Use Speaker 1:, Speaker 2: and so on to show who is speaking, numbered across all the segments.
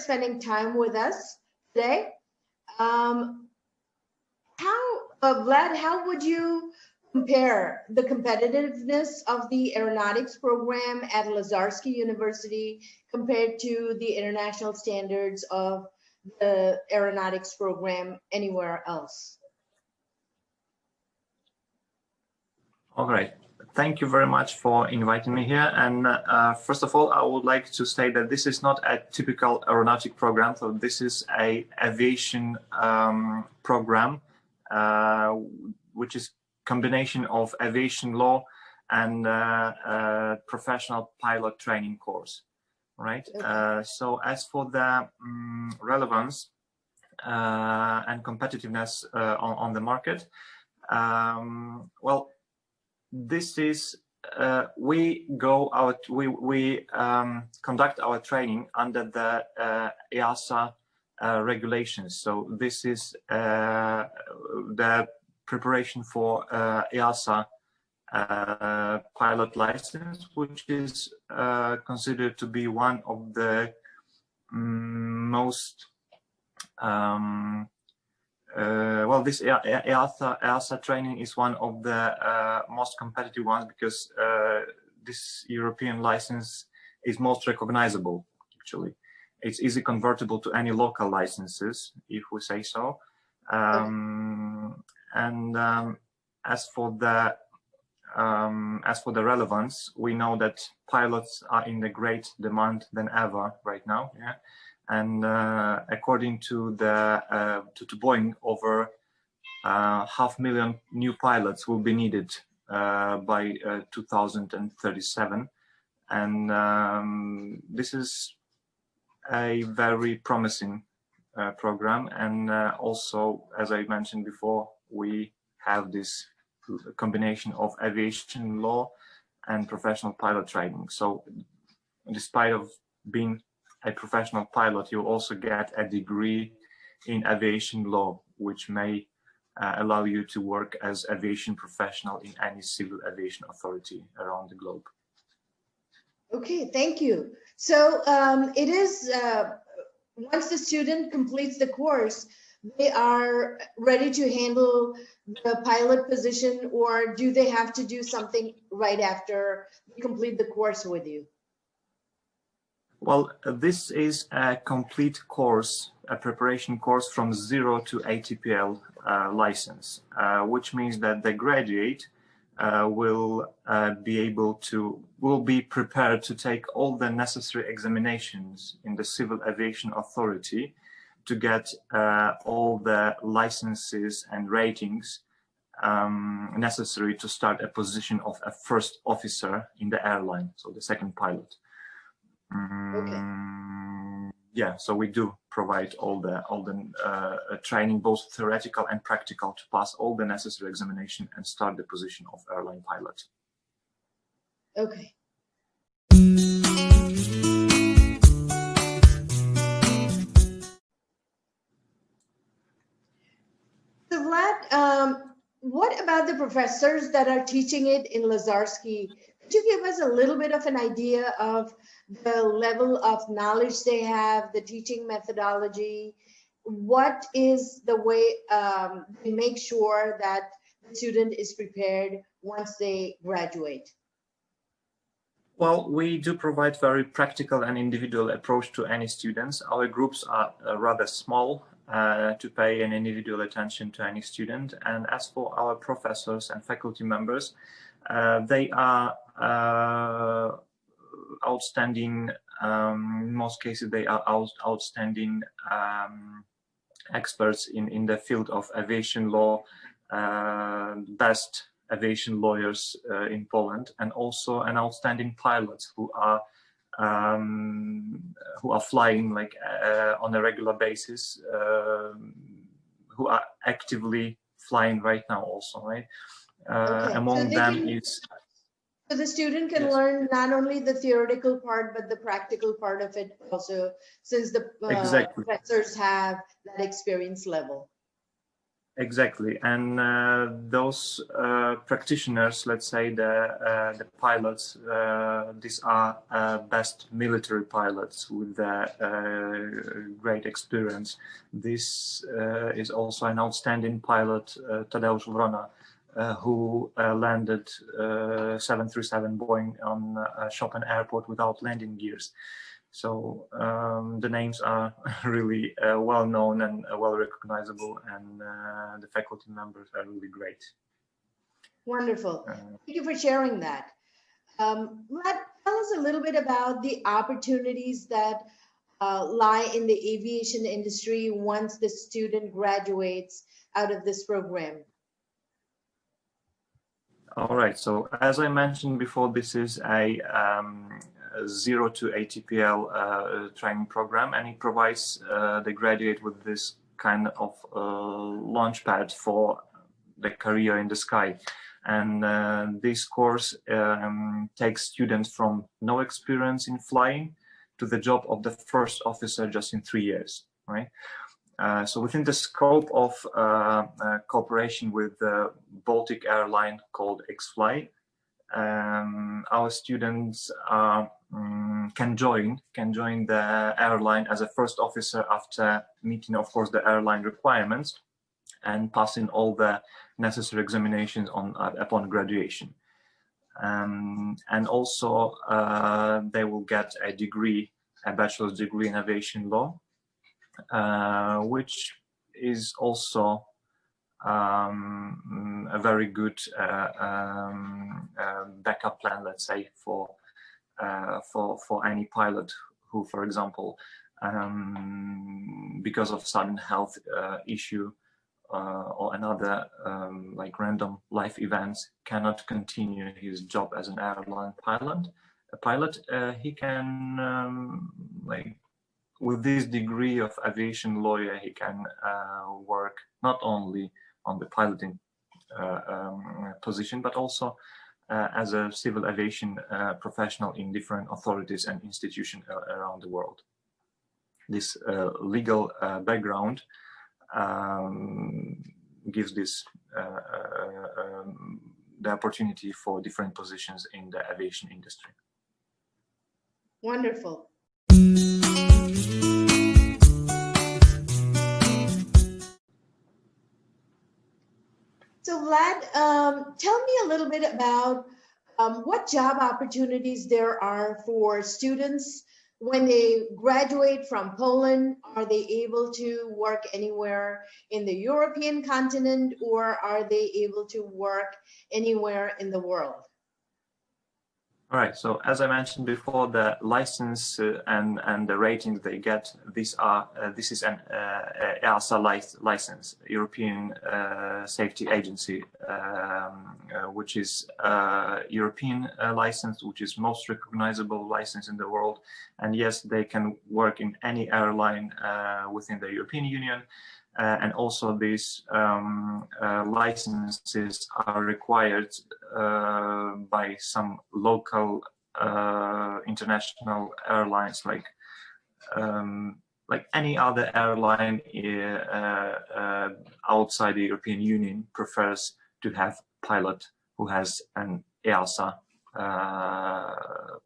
Speaker 1: spending time with us today. Vlad, how would you compare the competitiveness of the aeronautics program at Lazarski University compared to the international standards of the aeronautics program anywhere else?
Speaker 2: All right. Thank you very much for inviting me here. And first of all, I would like to say that this is not a typical aeronautic program. So this is a aviation program, which is combination of aviation law and professional pilot training course, right? Okay. So as for the relevance and competitiveness on the market, well, this is we conduct our training under the EASA regulations. So this is the preparation for EASA pilot license, which is considered to be one of the most well, this EASA training is one of the most competitive ones, because this European license is most recognizable. Actually, it's easy convertible to any local licenses, if we say so. And as for the relevance, we know that pilots are in the great demand than ever right now. Yeah. And according to Boeing, over 500,000 new pilots will be needed by 2037, and this is a very promising program. And also, as I mentioned before, we have this combination of aviation law and professional pilot training. So, despite of being a professional pilot, you also get a degree in aviation law, which may allow you to work as aviation professional in any civil aviation authority around the globe.
Speaker 1: Okay, thank you. So it is, once the student completes the course, they are ready to handle the pilot position, or do they have to do something right after they complete the course with you?
Speaker 2: Well, this is a complete course, a preparation course from 0 to ATPL license, which means that the graduate will be prepared to take all the necessary examinations in the Civil Aviation Authority to get all the licenses and ratings necessary to start a position of a first officer in the airline, so the second pilot.
Speaker 1: Okay.
Speaker 2: Yeah, so we do provide all the training, both theoretical and practical, to pass all the necessary examination and start the position of airline pilot.
Speaker 1: Okay. So Vlad, what about the professors that are teaching it in Lazarski? Could you give us a little bit of an idea of the level of knowledge they have, the teaching methodology? What is the way they make sure that the student is prepared once they graduate?
Speaker 2: Well, we do provide very practical and individual approach to any students. Our groups are rather small to pay an individual attention to any student. And as for our professors and faculty members, they are outstanding. In most cases, they are outstanding experts in the field of aviation law, best aviation lawyers in Poland, and also an outstanding pilots who are flying like on a regular basis, who are actively flying right now also, right? Okay. Among them is...
Speaker 1: So the student can learn not only the theoretical part, but the practical part of it also, since the professors have that experience level.
Speaker 2: Exactly, and those practitioners, let's say the pilots, these are best military pilots with great experience. This is also an outstanding pilot, Tadeusz Wrona, who landed 737 Boeing on Chopin Airport without landing gears. So the names are really well known and well recognizable, and the faculty members are really great.
Speaker 1: Wonderful. Thank you for sharing that. Vlad, tell us a little bit about the opportunities that lie in the aviation industry once the student graduates out of this program.
Speaker 2: All right. So as I mentioned before, this is a 0 to ATPL training program, and it provides the graduate with this kind of launch pad for the career in the sky. And this course takes students from no experience in flying to the job of the first officer just in 3 years, right? So within the scope of cooperation with the Baltic airline called XFly, our students can join the airline as a first officer after meeting, of course, the airline requirements and passing all the necessary examinations upon graduation. And also they will get a degree, a bachelor's degree in aviation law, which is also a very good backup plan, let's say, for any pilot who, for example, because of sudden health issue or another like random life events, cannot continue his job as an airline pilot. He can like, with this degree of aviation lawyer, he can work not only on the piloting position, but also as a civil aviation professional in different authorities and institutions around the world. This legal background gives this the opportunity for different positions in the aviation industry.
Speaker 1: Wonderful. So Vlad, tell me a little bit about what job opportunities there are for students when they graduate from Poland. Are they able to work anywhere in the European continent, or are they able to work anywhere in the world?
Speaker 2: All right. So as I mentioned before, the license and the ratings they get, this is an EASA license, European Safety Agency, which is European license, which is most recognizable license in the world. And yes, they can work in any airline within the European Union. And also these licenses are required by some local international airlines, like any other airline outside the European Union prefers to have pilot who has an EASA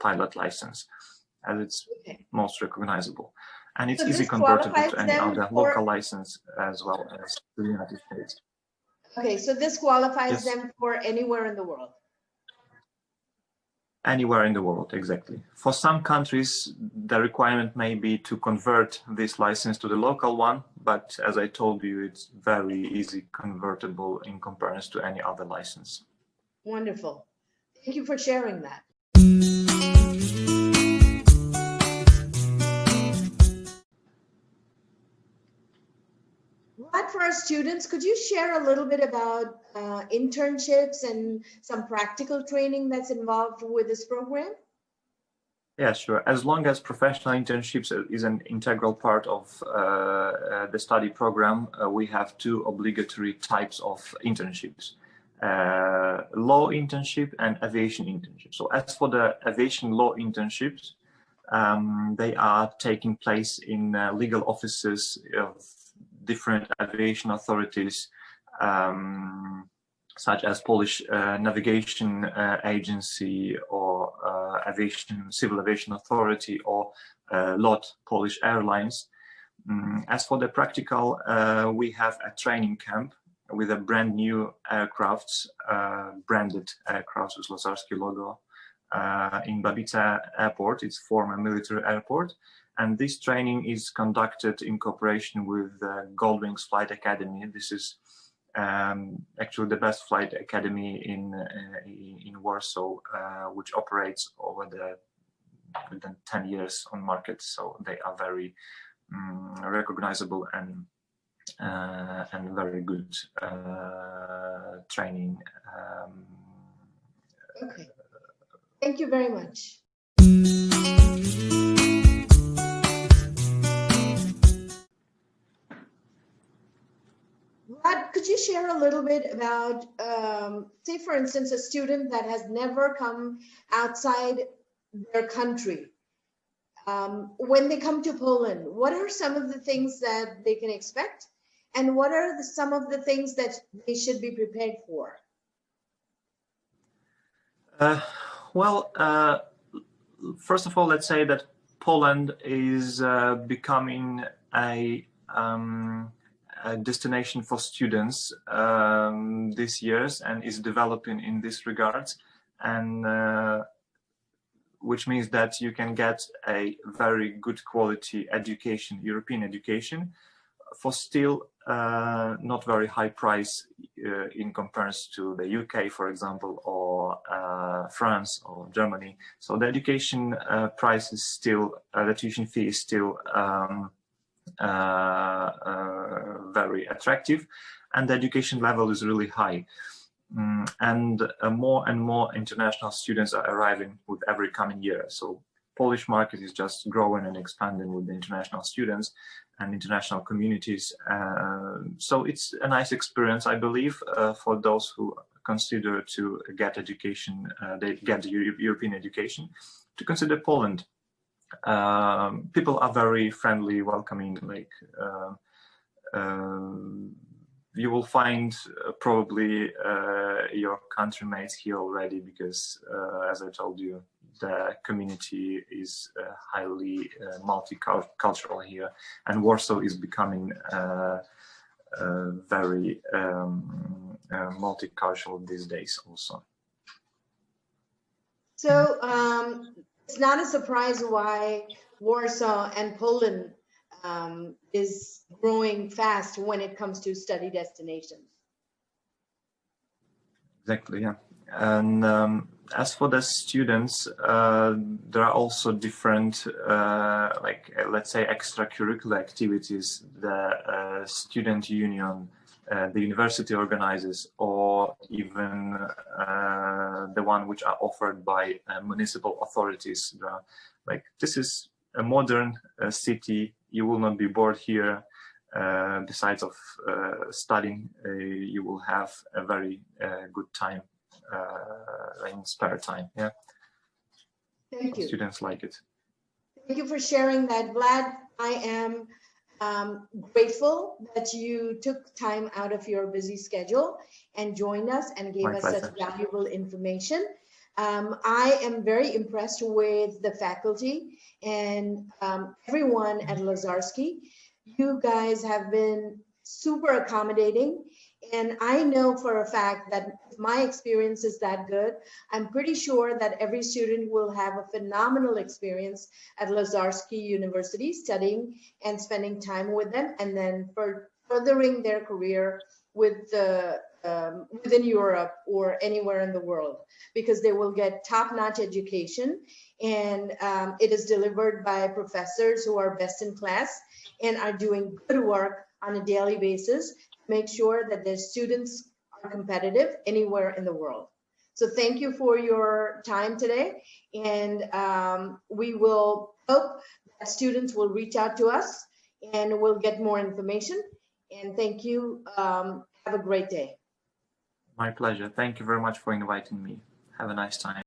Speaker 2: pilot license, as it's most recognizable. And it's easy convertible to any other local license as well as the United States.
Speaker 1: Okay, so this qualifies them for anywhere in the world.
Speaker 2: Anywhere in the world, exactly. For some countries, the requirement may be to convert this license to the local one, but as I told you, it's very easy convertible in comparison to any other license.
Speaker 1: Wonderful. Thank you for sharing that. Vlad, for our students, could you share a little bit about internships and some practical training that's involved with this program?
Speaker 2: Yeah, sure. As long as professional internships is an integral part of the study program, we have two obligatory types of internships. Law internship and aviation internship. So as for the aviation law internships, they are taking place in legal offices of different aviation authorities such as Polish Navigation Agency or Civil Aviation Authority or LOT, Polish Airlines. As for the practical, we have a training camp with a brand new aircrafts, branded aircrafts with Lazarski logo in Babice Airport. It's former military airport. And this training is conducted in cooperation with the Goldwings Flight Academy. This is actually the best flight academy in Warsaw, which operates over within 10 years on market. So they are very recognizable and very good training.
Speaker 1: Okay. Thank you very much. Vlad, could you share a little bit about, say, for instance, a student that has never come outside their country? When they come to Poland, what are some of the things that they can expect? And what are some of the things that they should be prepared for?
Speaker 2: First of all, let's say that Poland is becoming a destination for students this year and is developing in this regard, and which means that you can get a very good quality education, European education, for still not very high price in comparison to the UK, for example, or France or Germany. So the education price is still, the tuition fee is still very attractive, and the education level is really high. And more international students are arriving with every coming year. So Polish market is just growing and expanding with the international students and international communities. So it's a nice experience, I believe, for those who consider to get education, they get the European education, to consider Poland. People are very friendly, welcoming, like you will find probably your countrymates here already, because as I told you, the community is highly multicultural here, and Warsaw is becoming very multicultural these days also.
Speaker 1: So it's not a surprise why Warsaw and Poland is growing fast when it comes to study destinations.
Speaker 2: Exactly, yeah. And as for the students, there are also different, like, let's say, extracurricular activities the student union, the university organizes, or even the one which are offered by municipal authorities. Like, this is a modern city. You will not be bored here. Besides of studying, you will have a very good time in spare time. Yeah.
Speaker 1: Thank you.
Speaker 2: Students like it.
Speaker 1: Thank you for sharing that, Vlad. I am grateful that you took time out of your busy schedule and joined us and gave us such valuable information. I am very impressed with the faculty and everyone at Lazarski. You guys have been super accommodating, and I know for a fact that if my experience is that good, I'm pretty sure that every student will have a phenomenal experience at Lazarski University, studying and spending time with them, and then for furthering their career with the within Europe or anywhere in the world, because they will get top-notch education, and it is delivered by professors who are best in class and are doing good work on a daily basis to make sure that their students are competitive anywhere in the world. So thank you for your time today, and we will hope that students will reach out to us and we'll get more information. And thank you. Have a great day.
Speaker 2: My pleasure. Thank you very much for inviting me. Have a nice time.